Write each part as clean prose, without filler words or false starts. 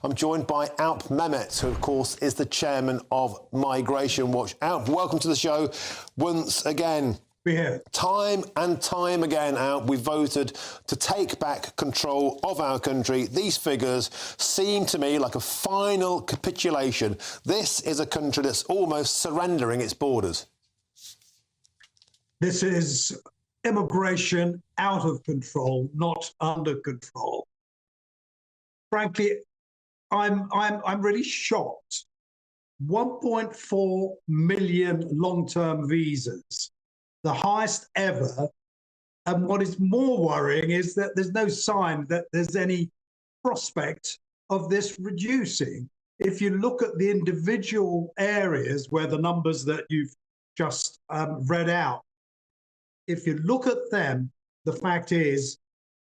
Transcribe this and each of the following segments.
I'm joined by Alp Mehmet, who, of course, is the chairman of Migration Watch. Alp, welcome to the show once again. Yeah. Time and time again, Alp, we voted to take back control of our country. These figures seem to me like a final capitulation. This is a country that's almost surrendering its borders. This is immigration out of control, not under control. Frankly, I'm really shocked. 1.4 million long-term visas, the highest ever. And what is more worrying is that there's no sign that there's any prospect of this reducing. If you look at the individual areas where the numbers that you've just read out, if you look at them, the fact is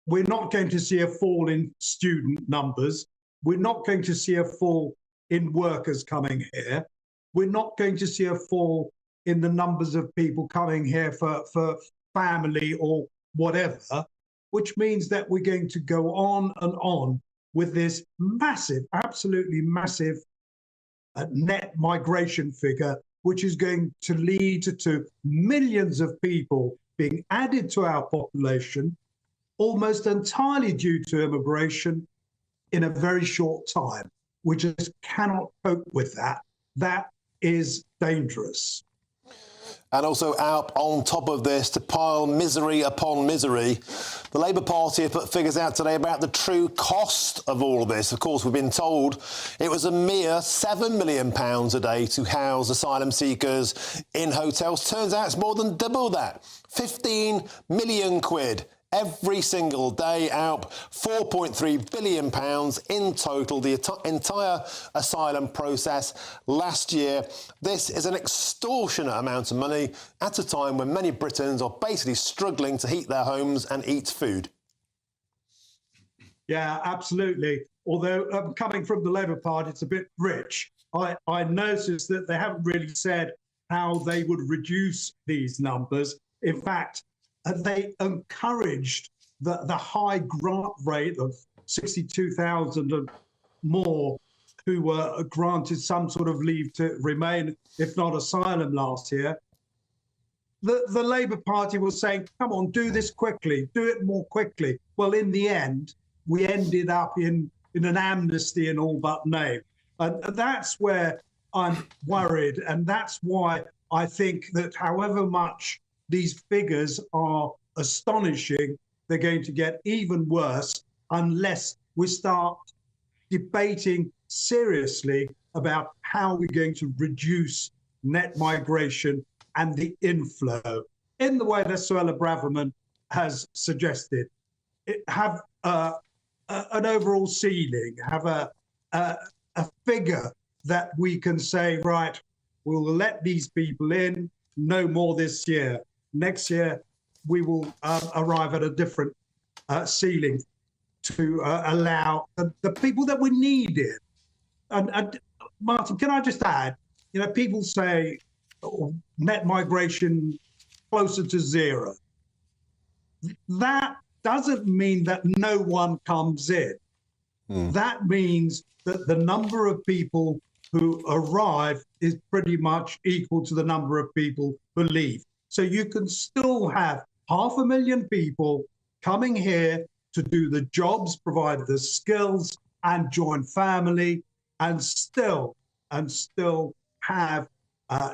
we're not going to see a fall in student numbers. We're not going to see a fall in workers coming here. We're not going to see a fall in the numbers of people coming here for family or whatever, which means that we're going to go on and on with this massive, absolutely massive net migration figure, which is going to lead to millions of people being added to our population, almost entirely due to immigration in a very short time. We just cannot cope with that. That is dangerous. And also, Alp, on top of this, to pile misery upon misery, the Labour Party have put figures out today about the true cost of all of this. Of course, we've been told it was a mere £7 million a day to house asylum seekers in hotels. Turns out it's more than double that. 15 million quid. Every single day, Alp, £4.3 billion in total, the entire asylum process last year. This is an extortionate amount of money at a time when many Britons are basically struggling to heat their homes and eat food. Yeah, absolutely. Although coming from the Labour Party, it's a bit rich. I noticed that they haven't really said how they would reduce these numbers. In fact, they encouraged the high grant rate of 62,000 and more who were granted some sort of leave to remain, if not asylum, last year. The Labour Party was saying, come on, do this quickly, do it more quickly. Well, in the end, we ended up in an amnesty in all but name. And that's where I'm worried. And that's why I think that however much these figures are astonishing, they're going to get even worse unless we start debating seriously about how we're going to reduce net migration and the inflow in the way that Suella Braverman has suggested. Have an overall ceiling, have a figure that we can say, right, we'll let these people in, no more this year. Next year, we will arrive at a different ceiling to allow the people that we need in. And Martin, can I just add, you know, people say net migration closer to zero. That doesn't mean that no one comes in. That means that the number of people who arrive is pretty much equal to the number of people who leave. So you can still have 500,000 people coming here to do the jobs, provide the skills and join family, and still have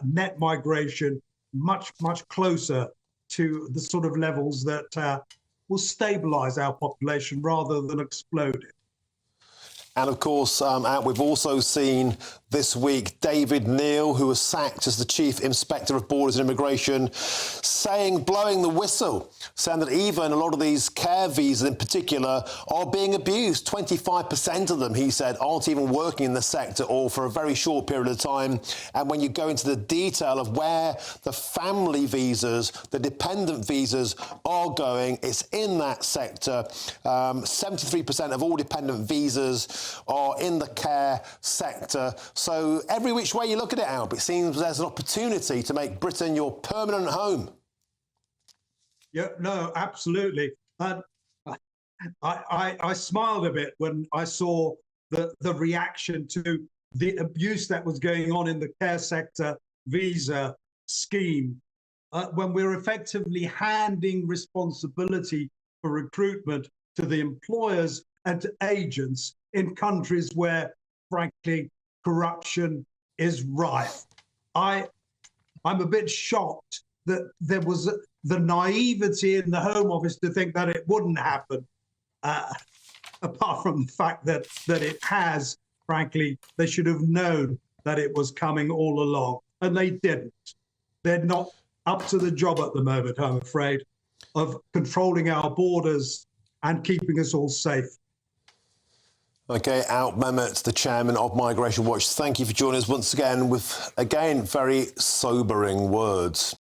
net migration much closer to the sort of levels that will stabilise our population rather than explode it. And of course, we've also seen this week David Neal, who was sacked as the Chief Inspector of Borders and Immigration, blowing the whistle, saying that even a lot of these care visas in particular are being abused. 25% of them, he said, aren't even working in the sector or for a very short period of time. And when you go into the detail of where the family visas, the dependent visas are going, it's in that sector. 73% of all dependent visas are in the care sector. So every which way you look at it, Alp, it seems there's an opportunity to make Britain your permanent home. Yeah, no, absolutely. I smiled a bit when I saw the reaction to the abuse that was going on in the care sector visa scheme, when we're effectively handing responsibility for recruitment to the employers and to agents in countries where, frankly, corruption is rife. I'm a bit shocked that there was the naivety in the Home Office to think that it wouldn't happen, apart from the fact that it has. Frankly, they should have known that it was coming all along, and they didn't. They're not up to the job at the moment, I'm afraid, of controlling our borders and keeping us all safe. OK, Alp Mehmet, the chairman of Migration Watch, thank you for joining us once again with, again, very sobering words.